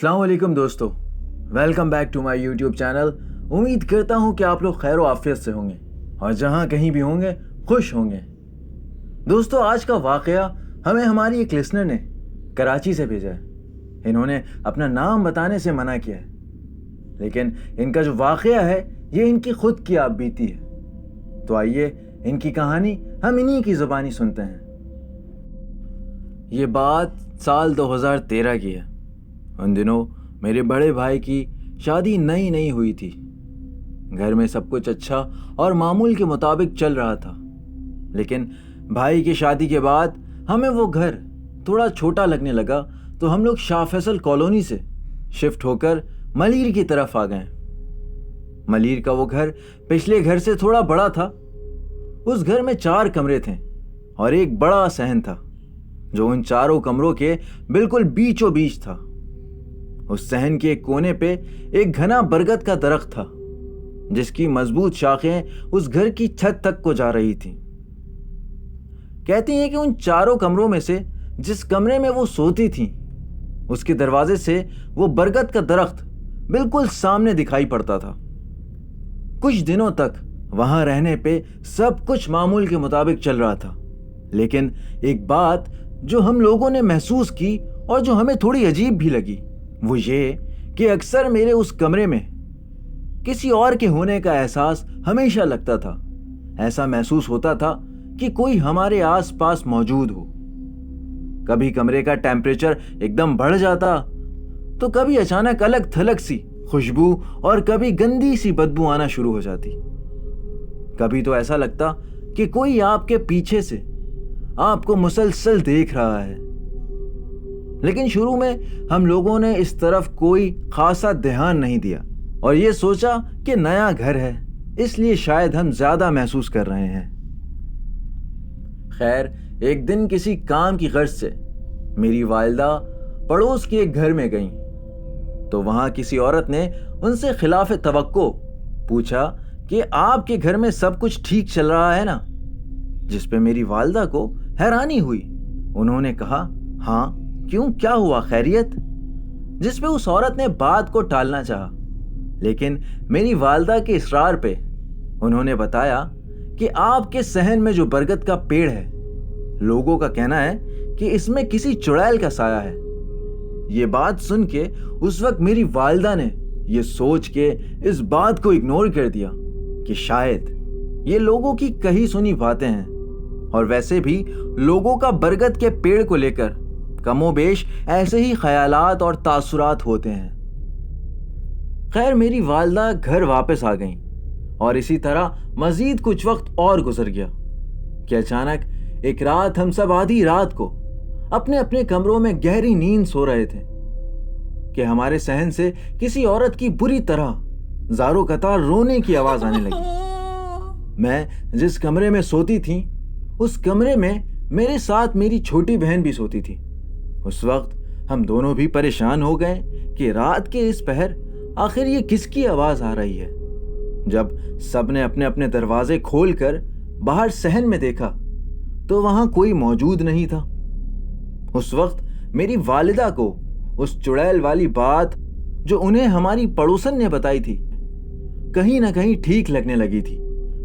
अस्सलाम वालेकुम दोस्तों, welcome back to my YouTube channel. उम्मीद करता हूँ कि आप लोग खैर व आफियत से होंगे और जहाँ कहीं भी होंगे खुश होंगे। दोस्तों, आज का वाक़या हमें हमारी एक लिसनर ने कराची से भेजा है। इन्होंने अपना नाम बताने से मना किया है, लेकिन इनका जो वाक़या है ये इनकी खुद की आप बीती है। तो आइए इनकी कहानी हम इन्हीं की ज़ुबानी सुनते हैं। ये बात साल 2013 की है। उन दिनों मेरे बड़े भाई की शादी नई नई हुई थी। घर में सब कुछ अच्छा और मामूल के मुताबिक चल रहा था, लेकिन भाई की शादी के बाद हमें वो घर थोड़ा छोटा लगने लगा, तो हम लोग शाह फैसल कॉलोनी से शिफ्ट होकर मलीर की तरफ आ गए। मलीर का वो घर पिछले घर से थोड़ा बड़ा था। उस घर में 4 कमरे थे और एक बड़ा सहन था जो उन चारों कमरों के बिल्कुल बीचों बीच था। उस सहन के एक कोने पे एक घना बरगद का दरख्त था जिसकी मजबूत शाखें उस घर की छत तक को जा रही थीं। कहती हैं कि उन चारों कमरों में से जिस कमरे में वो सोती थीं, उसके दरवाजे से वो बरगद का दरख्त बिल्कुल सामने दिखाई पड़ता था। कुछ दिनों तक वहां रहने पे सब कुछ मामूल के मुताबिक चल रहा था, लेकिन एक बात जो हम लोगों ने महसूस की और जो हमें थोड़ी अजीब भी लगी, वो ये कि अक्सर मेरे उस कमरे में किसी और के होने का एहसास हमेशा लगता था। ऐसा महसूस होता था कि कोई हमारे आसपास मौजूद हो। कभी कमरे का टेम्परेचर एकदम बढ़ जाता, तो कभी अचानक अलग थलग सी खुशबू और कभी गंदी सी बदबू आना शुरू हो जाती। कभी तो ऐसा लगता कि कोई आपके पीछे से आपको मुसलसल देख रहा है। लेकिन शुरू में हम लोगों ने इस तरफ कोई खासा ध्यान नहीं दिया और ये सोचा कि नया घर है, इसलिए शायद हम ज्यादा महसूस कर रहे हैं। खैर, एक दिन किसी काम की गर्ज से मेरी वालिदा पड़ोस के एक घर में गईं, तो वहां किसी औरत ने उनसे खिलाफ तवक्को पूछा कि आपके घर में सब कुछ ठीक चल रहा है ना? जिस पे मेरी वालिदा को हैरानी हुई। उन्होंने कहा, हाँ क्यों, क्या हुआ, खैरियत? जिस पे उस औरत ने बात को टालना चाहा, लेकिन मेरी वालिदा के इसरार पे उन्होंने बताया कि आपके सहन में जो बरगद का पेड़ है, लोगों का कहना है कि इसमें किसी चुड़ैल का साया है। ये बात सुन के उस वक्त मेरी वालिदा ने ये सोच के इस बात को इग्नोर कर दिया कि शायद ये लोगों की कही सुनी बातें हैं, और वैसे भी लोगों का बरगद के पेड़ को लेकर कमोबेश ऐसे ही ख्यालात और तासुरात होते हैं। खैर, मेरी वालिदा घर वापस आ गईं और इसी तरह मजीद कुछ वक्त और गुजर गया कि अचानक एक रात हम सब आधी रात को अपने अपने कमरों में गहरी नींद सो रहे थे कि हमारे सहन से किसी औरत की बुरी तरह ज़ारो कतार रोने की आवाज आने लगी। मैं जिस कमरे में सोती थी, उस कमरे में मेरे साथ मेरी छोटी बहन भी सोती थी। उस वक्त हम दोनों भी परेशान हो गए कि रात के इस पहर आखिर ये किसकी आवाज आ रही है। जब सबने अपने अपने दरवाजे खोलकर बाहर सहन में देखा, तो वहां कोई मौजूद नहीं था। उस वक्त मेरी वालिदा को उस चुड़ैल वाली बात जो उन्हें हमारी पड़ोसन ने बताई थी, कहीं ना कहीं ठीक लगने लगी थी।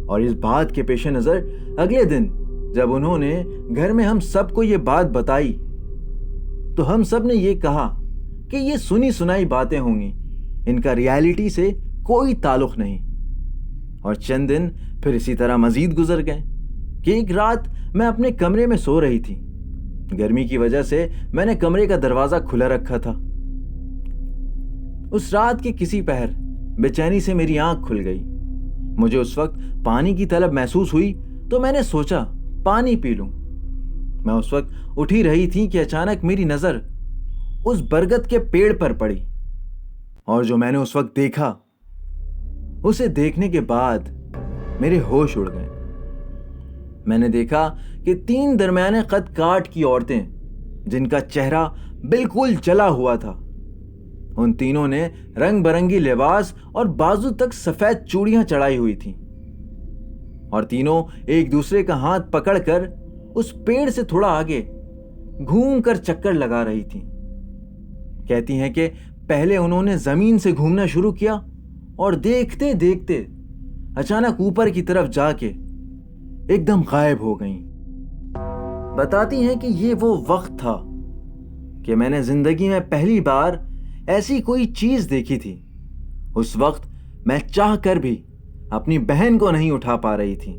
और इस बात के पेश नजर अगले दिन जब उन्होंने घर में हम सबको ये बात बताई, तो हम सब ने ये कहा कि ये सुनी सुनाई बातें होंगी, इनका रियलिटी से कोई ताल्लुक नहीं। और चंद दिन फिर इसी तरह मजीद गुजर गए कि एक रात मैं अपने कमरे में सो रही थी। गर्मी की वजह से मैंने कमरे का दरवाजा खुला रखा था। उस रात के किसी पहर बेचैनी से मेरी आंख खुल गई। मुझे उस वक्त पानी की तलब महसूस हुई, तो मैंने सोचा पानी पी लूं। मैं उस वक्त उठी रही थी कि अचानक मेरी नजर उस बरगद के पेड़ पर पड़ी, और जो मैंने उस वक्त देखा, उसे देखने के बाद मेरे होश उड़ गए। मैंने देखा कि 3 दरमियाने कद काट की औरतें, जिनका चेहरा बिल्कुल जला हुआ था, उन तीनों ने रंग बरंगी लिबास और बाजू तक सफेद चूड़ियां चढ़ाई हुई थीं, और तीनों एक दूसरे का हाथ पकड़कर उस पेड़ से थोड़ा आगे घूम कर चक्कर लगा रही थीं। कहती हैं कि पहले उन्होंने जमीन से घूमना शुरू किया और देखते देखते अचानक ऊपर की तरफ जाके एकदम गायब हो गईं। बताती हैं कि ये वो वक्त था कि मैंने जिंदगी में पहली बार ऐसी कोई चीज देखी थी। उस वक्त मैं चाह कर भी अपनी बहन को नहीं उठा पा रही थी,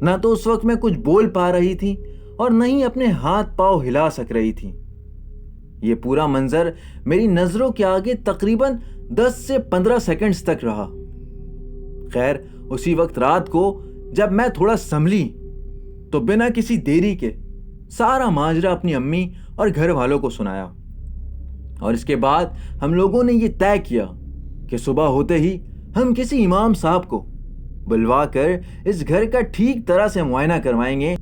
ना तो उस वक्त मैं कुछ बोल पा रही थी और न ही अपने हाथ पांव हिला सक रही थी। ये पूरा मंजर मेरी नजरों के आगे तकरीबन 10 से 15 सेकंड्स तक रहा। खैर, उसी वक्त रात को जब मैं थोड़ा संभली तो बिना किसी देरी के सारा माजरा अपनी अम्मी और घर वालों को सुनाया, और इसके बाद हम लोगों ने ये तय किया कि सुबह होते ही हम किसी इमाम साहब को बुलवा कर इस घर का ठीक तरह से मुआयना करवाएंगे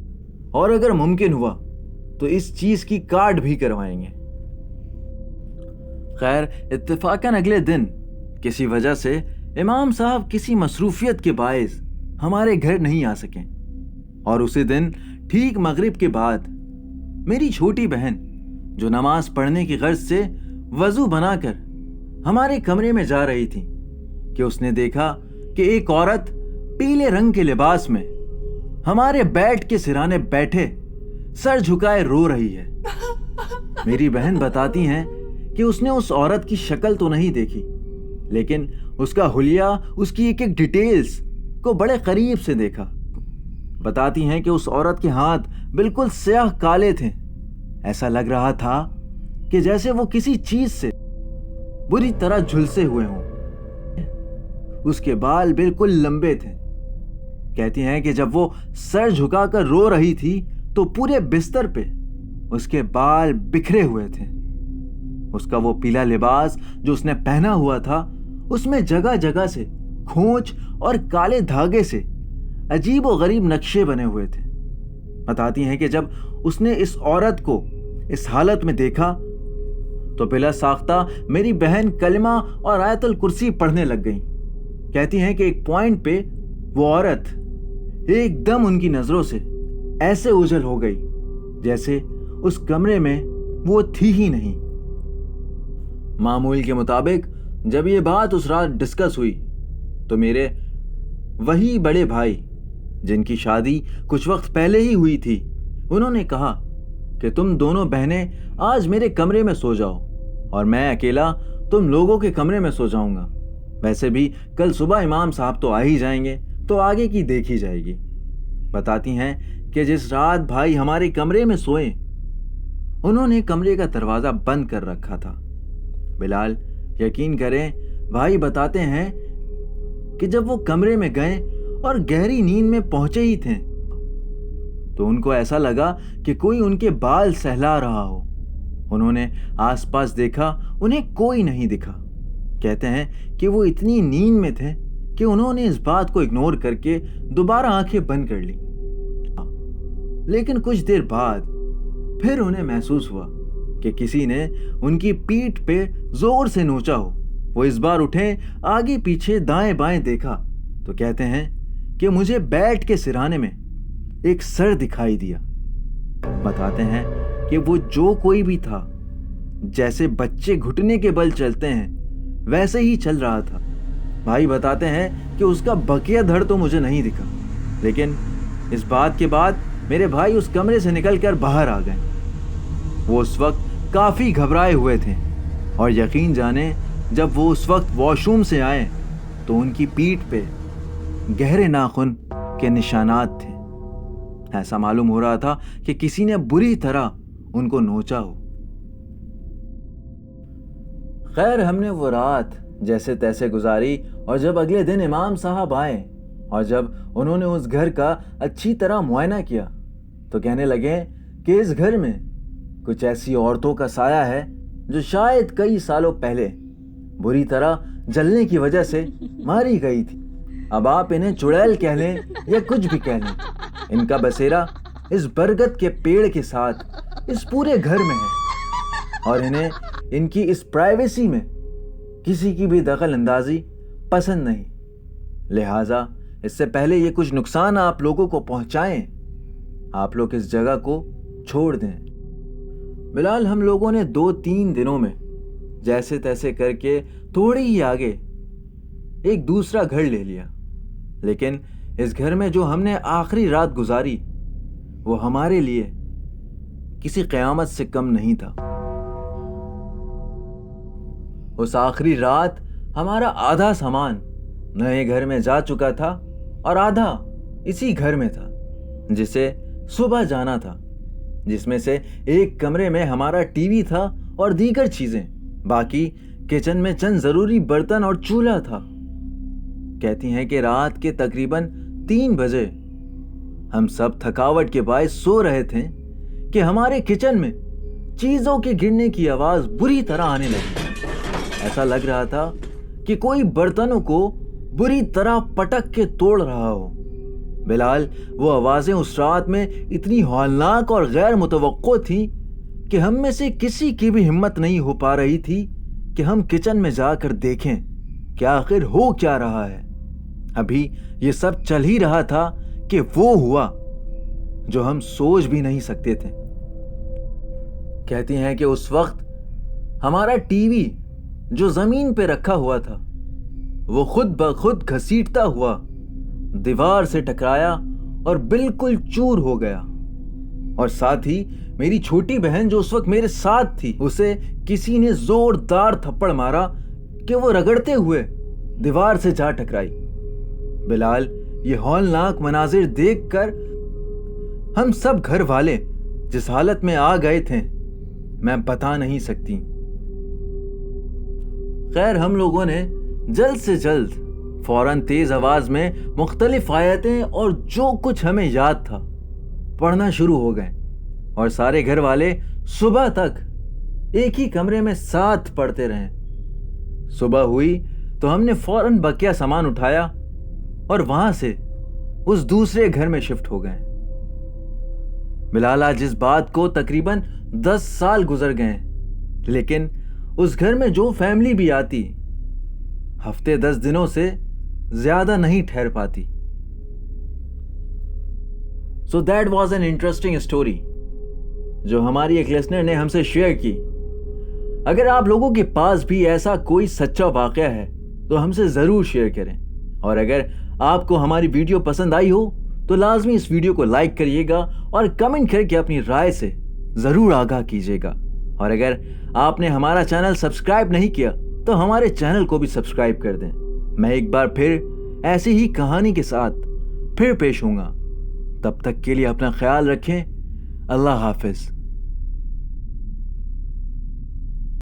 और अगर मुमकिन हुआ तो इस चीज की काट भी करवाएंगे। खैर, इत्तेफाकन अगले दिन किसी वजह से इमाम साहब किसी मसरूफियत के बायस हमारे घर नहीं आ सके, और उसी दिन ठीक मगरिब के बाद मेरी छोटी बहन, जो नमाज पढ़ने की गर्ज से वजू बनाकर हमारे कमरे में जा रही थी, कि उसने देखा कि एक औरत पीले रंग के लिबास में हमारे बेड के सिराने बैठे सर झुकाए रो रही है। मेरी बहन बताती हैं कि उसने उस औरत की शक्ल तो नहीं देखी, लेकिन उसका हुलिया, उसकी एक एक डिटेल्स को बड़े करीब से देखा। बताती हैं कि उस औरत के हाथ बिल्कुल स्याह काले थे। ऐसा लग रहा था कि जैसे वो किसी चीज से बुरी तरह झुलसे हुए हों। उसके बाल बिल्कुल लंबे थे। कहती हैं कि जब वो सर झुकाकर रो रही थी तो पूरे बिस्तर पे उसके बाल बिखरे हुए थे। उसका वो पीला लिबास जो उसने पहना हुआ था, उसमें जगह जगह से खोंच और काले धागे से अजीब व गरीब नक्शे बने हुए थे। बताती हैं कि जब उसने इस औरत को इस हालत में देखा तो बिला साख्ता मेरी बहन कलमा और आयतुल कुर्सी पढ़ने लग गई। कहती हैं कि एक पॉइंट पे वो औरत एकदम उनकी नजरों से ऐसे ओझल हो गई जैसे उस कमरे में वो थी ही नहीं। मामूल के मुताबिक जब ये बात उस रात डिस्कस हुई तो मेरे वही बड़े भाई, जिनकी शादी कुछ वक्त पहले ही हुई थी, उन्होंने कहा कि तुम दोनों बहनें आज मेरे कमरे में सो जाओ और मैं अकेला तुम लोगों के कमरे में सो जाऊंगा। वैसे भी कल सुबह इमाम साहब तो आ ही जाएंगे, तो आगे की देखी जाएगी। बताती हैं कि जिस रात भाई हमारे कमरे में सोए, उन्होंने कमरे का दरवाजा बंद कर रखा था। बिलाल, यकीन करें, भाई बताते हैं कि जब वो कमरे में गए और गहरी नींद में पहुंचे ही थे तो उनको ऐसा लगा कि कोई उनके बाल सहला रहा हो। उन्होंने आसपास देखा, उन्हें कोई नहीं दिखा। कहते हैं कि वो इतनी नींद में थे कि उन्होंने इस बात को इग्नोर करके दोबारा आंखें बंद कर ली। लेकिन कुछ देर बाद फिर उन्हें महसूस हुआ कि किसी ने उनकी पीठ पे जोर से नोचा हो। वो इस बार उठे, आगे पीछे दाएं बाएं देखा तो कहते हैं कि मुझे बेड के सिराने में एक सर दिखाई दिया। बताते हैं कि वो जो कोई भी था, जैसे बच्चे घुटने के बल चलते हैं वैसे ही चल रहा था। भाई बताते हैं कि उसका बकिया धड़ तो मुझे नहीं दिखा, लेकिन इस बात के बाद मेरे भाई उस कमरे से निकलकर बाहर आ गए। वो उस वक्त काफी घबराए हुए थे और यकीन जाने जब वो उस वक्त वॉशरूम से आए तो उनकी पीठ पे गहरे नाखून के निशानात थे। ऐसा मालूम हो रहा था कि किसी ने बुरी तरह उनको नोचा हो। खैर, हमने वो रात जैसे तैसे गुजारी और जब अगले दिन इमाम साहब आए और जब उन्होंने उस घर का अच्छी तरह मुआयना किया तो कहने लगे कि इस घर में कुछ ऐसी औरतों का साया है जो शायद कई सालों पहले बुरी तरह जलने की वजह से मारी गई थी। अब आप इन्हें चुड़ैल कह लें या कुछ भी कह लें, इनका बसेरा इस बरगद के पेड़ के साथ इस पूरे घर में है और इन्हें इनकी इस प्राइवेसी में किसी की भी दखल अंदाजी पसंद नहीं। लिहाजा इससे पहले ये कुछ नुकसान आप लोगों को पहुंचाएं, आप लोग इस जगह को छोड़ दें। बिलाल, हम लोगों ने 2-3 दिनों में जैसे तैसे करके थोड़ी ही आगे एक दूसरा घर ले लिया। लेकिन इस घर में जो हमने आखिरी रात गुजारी वो हमारे लिए किसी क़यामत से कम नहीं था। उस आखिरी रात हमारा आधा सामान नए घर में जा चुका था और आधा इसी घर में था जिसे सुबह जाना था, जिसमें से एक कमरे में हमारा टीवी था और दीगर चीजें, बाकी किचन में चंद जरूरी बर्तन और चूल्हा था। कहती हैं कि रात के तकरीबन 3 बजे हम सब थकावट के बायस सो रहे थे कि हमारे किचन में चीजों के गिरने की आवाज बुरी तरह आने लगी। ऐसा लग रहा था कि कोई बर्तनों को बुरी तरह पटक के तोड़ रहा हो। बिलाल, वो आवाजें उस रात में इतनी हौलनाक और गैर मुतवक्को थी कि हम में से किसी की भी हिम्मत नहीं हो पा रही थी कि हम किचन में जाकर देखें कि आखिर हो क्या रहा है। अभी ये सब चल ही रहा था कि वो हुआ जो हम सोच भी नहीं सकते थे। कहती हैं कि उस वक्त हमारा टीवी जो जमीन पे रखा हुआ था वो खुद ब खुद घसीटता हुआ दीवार से टकराया और बिल्कुल चूर हो गया। और साथ ही मेरी छोटी बहन जो उस वक्त मेरे साथ थी, उसे किसी ने जोरदार थप्पड़ मारा कि वो रगड़ते हुए दीवार से जा टकराई। बिलाल, ये हौलनाक मनाजिर देखकर हम सब घर वाले जिस हालत में आ गए थे मैं बता नहीं सकती। खैर, हम लोगों ने जल्द से जल्द फौरन तेज आवाज में मुख्तलिफ आयतें और जो कुछ हमें याद था पढ़ना शुरू हो गए और सारे घर वाले सुबह तक एक ही कमरे में साथ पढ़ते रहे। सुबह हुई तो हमने फौरन बकिया सामान उठाया और वहां से उस दूसरे घर में शिफ्ट हो गए। बिलाल, आज इस बात को तकरीबन 10 साल गुजर गए, लेकिन उस घर में जो फैमिली भी आती हफ्ते 10 दिनों से ज्यादा नहीं ठहर पाती। So that was an interesting story जो हमारी एक लिसनर ने हमसे शेयर की। अगर आप लोगों के पास भी ऐसा कोई सच्चा वाकया है तो हमसे जरूर शेयर करें। और अगर आपको हमारी वीडियो पसंद आई हो तो लाजमी इस वीडियो को लाइक करिएगा और कमेंट करके अपनी राय से जरूर आगाह कीजिएगा। और अगर आपने हमारा चैनल सब्सक्राइब नहीं किया तो हमारे चैनल को भी सब्सक्राइब कर दें। मैं एक बार फिर ऐसी ही कहानी के साथ फिर पेश होऊंगा। तब तक के लिए अपना ख्याल रखें। अल्लाह हाफिज।